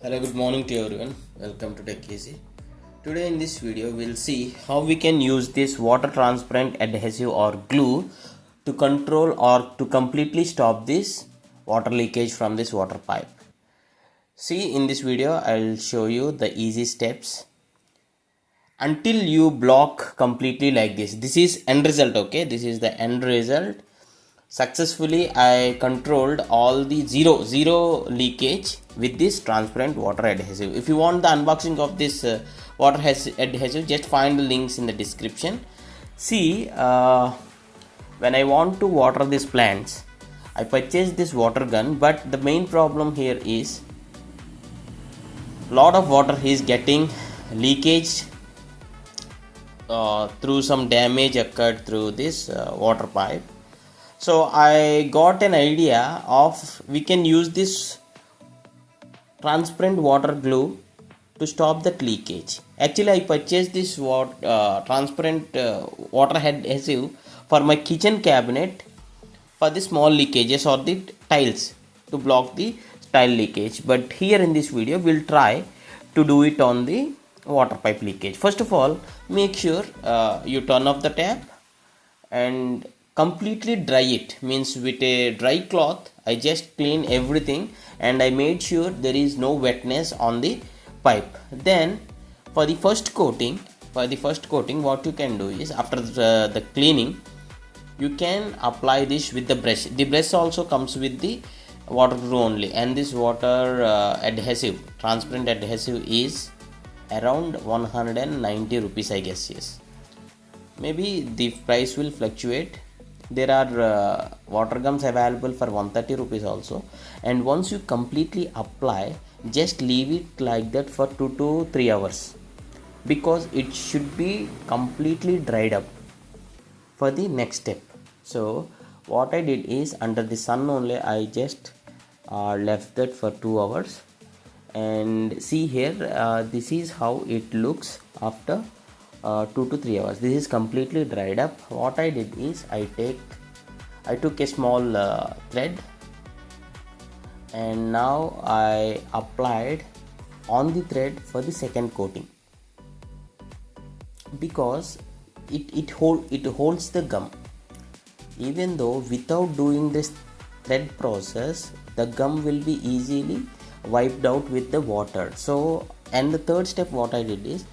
Hello, good morning to everyone. Welcome to Tech Easy. Today in this video we'll see how we can use this water transparent adhesive or glue to control or to completely stop this water leakage from this water pipe. See, in this video I'll show you the easy steps until you block completely like this. This is end result, okay? This is the end result. Successfully I controlled all the zero leakage with this transparent water adhesive. If you want the unboxing of this water adhesive, just find the links in the description. See, when I want to water these plants, I purchased this water gun, but the main problem here is lot of water is getting leakage through some damage occurred through this water pipe. So I got an idea of we can use this transparent water glue to stop that leakage. Actually, I purchased this transparent water adhesive for my kitchen cabinet for the small leakages or the tiles to block the tile leakage. But here in this video, we'll try to do it on the water pipe leakage. First of all, make sure you turn off the tap and completely dry it. Means with a dry cloth I just clean everything and I made sure there is no wetness on the pipe. Then for the first coating what you can do is after the cleaning you can apply this with the brush. The brush also comes with the water glue only, and this water adhesive, transparent adhesive, is around 190 rupees, I guess. Yes, maybe the price will fluctuate. There are water gums available for 130 rupees also, and once you completely apply, just leave it like that for 2 to 3 hours because it should be completely dried up for the next step. So what I did is, under the sun only I just left that for 2 hours, and see here, this is how it looks after 2 to 3 hours. This is completely dried up. What I did is I took a small thread and now I applied on the thread for the second coating because it holds the gum. Even though without doing this thread process, the gum will be easily wiped out with the water. So, and the third step what I did is,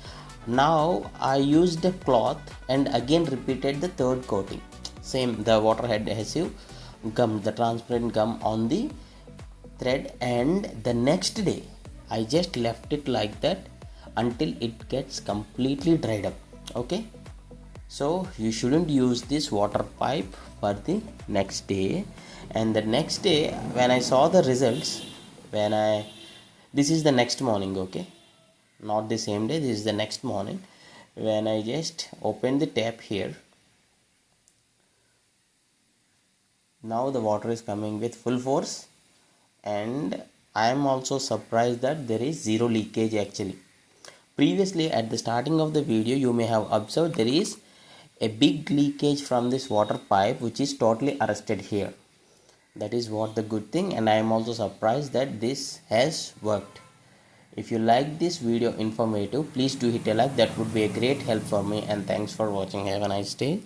now I used a cloth and again repeated the third coating. Same, the water adhesive gum, the transparent gum on the thread, and the next day I just left it like that until it gets completely dried up. Okay, so you shouldn't use this water pipe for the next day. And the next day when I saw the results, this is the next morning, okay, not the same day, this is the next morning, when I just opened the tap here, now the water is coming with full force, and I am also surprised that there is zero leakage. Actually, previously at the starting of the video you may have observed there is a big leakage from this water pipe which is totally arrested here. That is what the good thing, and I am also surprised that this has worked. If you like this video informative, please do hit a like. That would be a great help for me, and thanks for watching. Have a nice day.